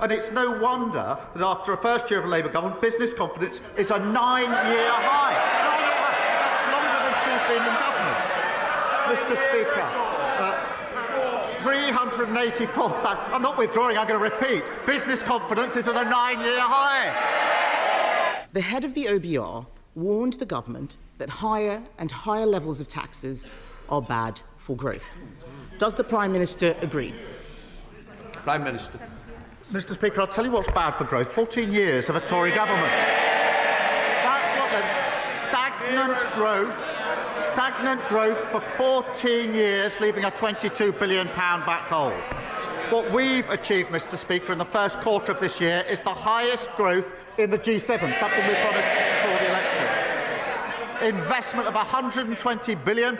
And it's no wonder that after a first year of a Labour government, business confidence is a 9-year high. That's longer than she's been in government. Mr. Speaker, 384. I'm not withdrawing, I'm going to repeat. Business confidence is at a 9-year high. The head of the OBR warned the government that higher and higher levels of taxes are bad for growth. Does the Prime Minister agree? Prime Minister. Mr. Speaker, I'll tell you what's bad for growth. 14 years of a Tory government. That's what the stagnant growth for 14 years, leaving a £22 billion black hole. What we've achieved, Mr. Speaker, in the first quarter of this year is the highest growth in the G7, something we promised before the election. Investment of £120 billion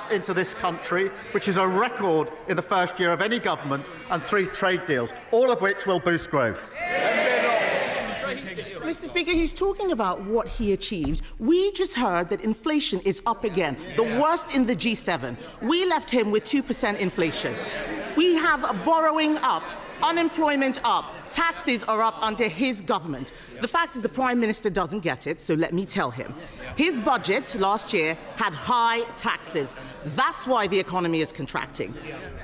into this country, which is a record in the first year of any government, and 3 trade deals, all of which will boost growth. Mr. Speaker, he's talking about what he achieved. We just heard that inflation is up again, the worst in the G7. We left him with 2% inflation. We have a borrowing up, unemployment up, taxes are up under his government. The fact is the Prime Minister doesn't get it, so let me tell him. His budget last year had high taxes. That's why the economy is contracting.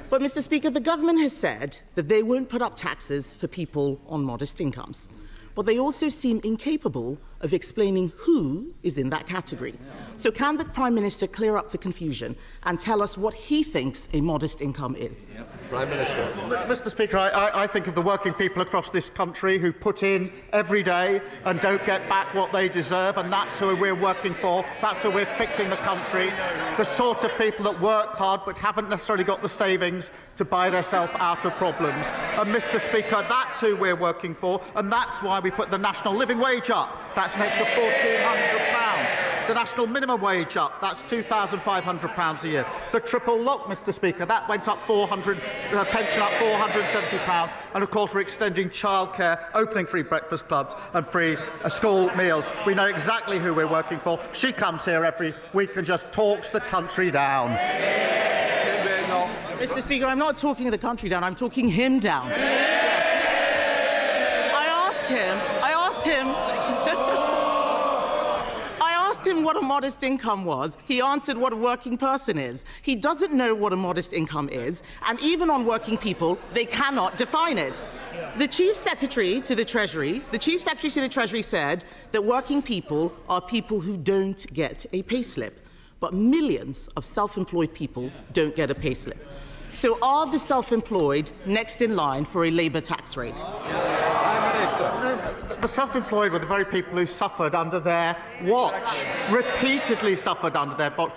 But, Mr. Speaker, the government has said that they won't put up taxes for people on modest incomes. But they also seem incapable of explaining who is in that category. So can the Prime Minister clear up the confusion and tell us what he thinks a modest income is? Prime Minister. Mr. Speaker, I think of the working people across this country who put in every day and don't get back what they deserve, and that's who we're working for. That's who we're fixing the country. The sort of people that work hard but haven't necessarily got the savings to buy themselves out of problems. And, Mr. Speaker, that's who we're working for, and that's why we put the national living wage up. That's an extra £1,400. The national minimum wage up. That's £2,500 a year. The triple lock, Mr. Speaker, that went up pension up £470. And, of course, we're extending childcare, opening free breakfast clubs and free school meals. We know exactly who we're working for. She comes here every week and just talks the country down. Mr. Speaker, I'm not talking the country down, I'm talking him down. I asked him what a modest income was. He answered what a working person is. He doesn't know what a modest income is, and even on working people, they cannot define it. The Chief Secretary to the Treasury said that working people are people who don't get a payslip, but millions of self-employed people don't get a payslip. So are the self-employed next in line for a Labour tax rate? The self-employed were the very people who suffered under their watch, repeatedly suffered under their watch,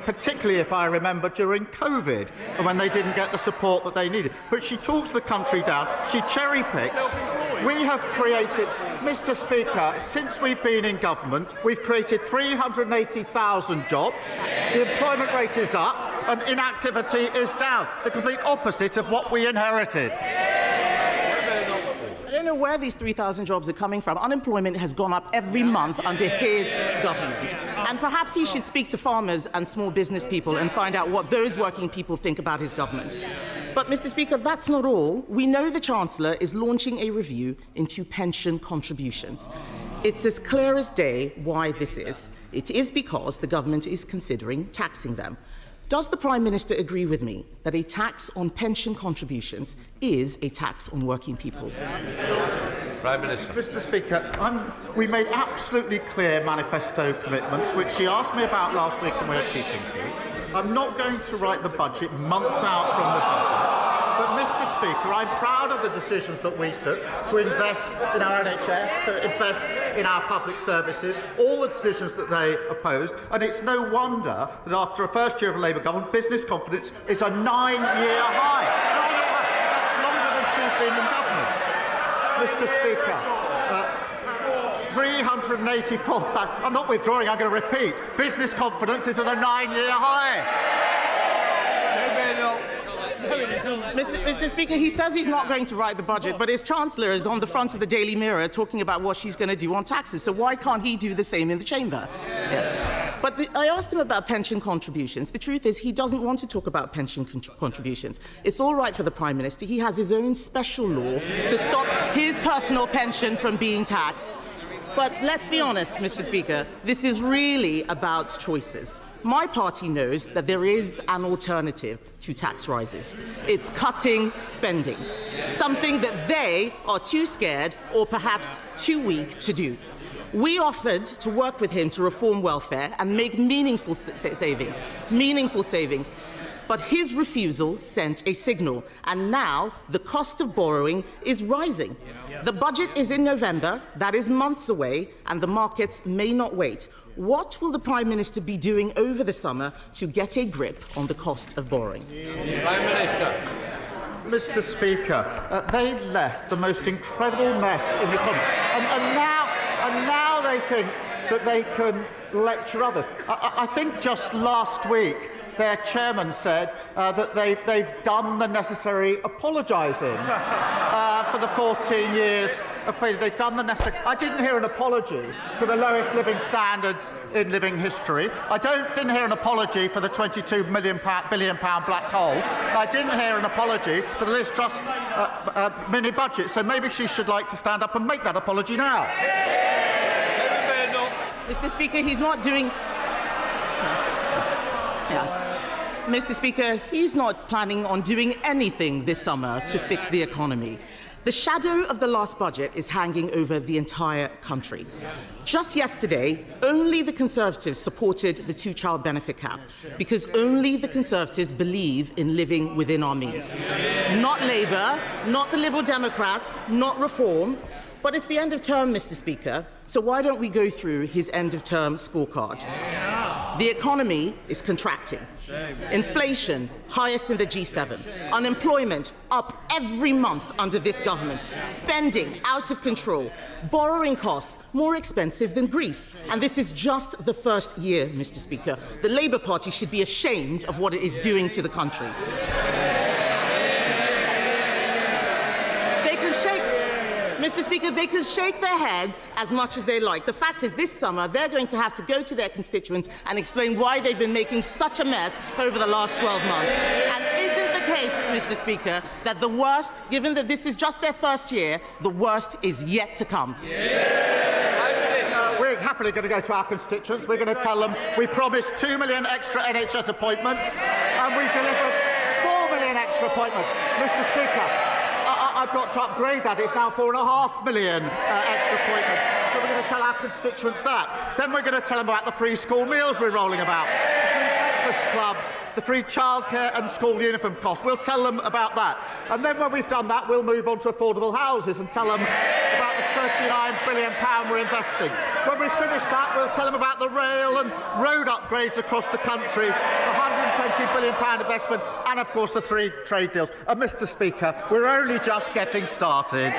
particularly, if I remember, during COVID, when they didn't get the support that they needed. But she talks the country down, she cherry-picks. We have created, Mr. Speaker, since we've been in government, we've created 380,000 jobs, the employment rate is up, and inactivity is down, the complete opposite of what we inherited. I don't know where these 3,000 jobs are coming from. Unemployment has gone up every month under his government. And perhaps he should speak to farmers and small business people and find out what those working people think about his government. But, Mr. Speaker, that's not all. We know the Chancellor is launching a review into pension contributions. It's as clear as day why this is. It is because the government is considering taxing them. Does the Prime Minister agree with me that a tax on pension contributions is a tax on working people? Prime Minister. Mr. Speaker, we made absolutely clear manifesto commitments, which she asked me about last week and we're keeping to. I'm not going to write the budget months out from the budget. But, Mr. Speaker, I'm proud of the decisions that we took to invest in our NHS, to invest in our public services, all the decisions that they opposed. And it's no wonder that after a first year of a Labour government, business confidence is a 9-year high. That's longer than she's been in government. Mr. Speaker, 384. I'm not withdrawing, I'm going to repeat. Business confidence is at a 9-year high. Mr. Speaker, he says he's not going to write the budget, but his Chancellor is on the front of the Daily Mirror talking about what she's going to do on taxes. So why can't he do the same in the Chamber? Yes. But I asked him about pension contributions. The truth is he doesn't want to talk about pension contributions. It's all right for the Prime Minister. He has his own special law to stop his personal pension from being taxed. But let's be honest, Mr. Speaker, this is really about choices. My party knows that there is an alternative to tax rises. It's cutting spending, something that they are too scared or perhaps too weak to do. We offered to work with him to reform welfare and make meaningful savings. But his refusal sent a signal, and now the cost of borrowing is rising. The budget is in November, that is months away, and the markets may not wait. What will the Prime Minister be doing over the summer to get a grip on the cost of borrowing? Prime Minister. Mr. Speaker, they left the most incredible mess in the economy, and now they think that they can lecture others. I think just last week their chairman said that they've done the necessary apologising for the 14 years of failure. They've done the necessary. I didn't hear an apology for the lowest living standards in living history. I didn't hear an apology for the £22 billion black hole. I didn't hear an apology for the Liz Truss mini budget. So maybe she should like to stand up and make that apology now. Mr. Speaker, he's not doing... Yes. Mr. Speaker, he's not planning on doing anything this summer to fix the economy. The shadow of the last budget is hanging over the entire country. Just yesterday, only the Conservatives supported the two-child benefit cap, because only the Conservatives believe in living within our means. Not Labour, not the Liberal Democrats, not Reform. But it's the end of term, Mr. Speaker, so why don't we go through his end-of-term scorecard? The economy is contracting. Inflation, highest in the G7. Unemployment, up every month under this government. Spending, out of control. Borrowing costs, more expensive than Greece. And this is just the first year, Mr. Speaker. The Labour Party should be ashamed of what it is doing to the country. Mr. Speaker, they can shake their heads as much as they like. The fact is, this summer, they're going to have to go to their constituents and explain why they've been making such a mess over the last 12 months. And isn't the case, Mr. Speaker, that the worst, given that this is just their first year, the worst is yet to come? We're happily going to go to our constituents. We're going to tell them we promised 2 million extra NHS appointments and we delivered 4 million extra appointments. Mr. Speaker, I've got to upgrade that. It's now 4.5 million extra appointments. So we're going to tell our constituents that. Then we're going to tell them about the free school meals we're rolling about, the free breakfast clubs, the free childcare and school uniform costs. We'll tell them about that. And then when we've done that, we'll move on to affordable houses and tell them about the £39 billion we're investing. When we finish that, we'll tell them about the rail and road upgrades across the country, the £120 billion investment, and of course the 3 trade deals. And Mr. Speaker, we're only just getting started.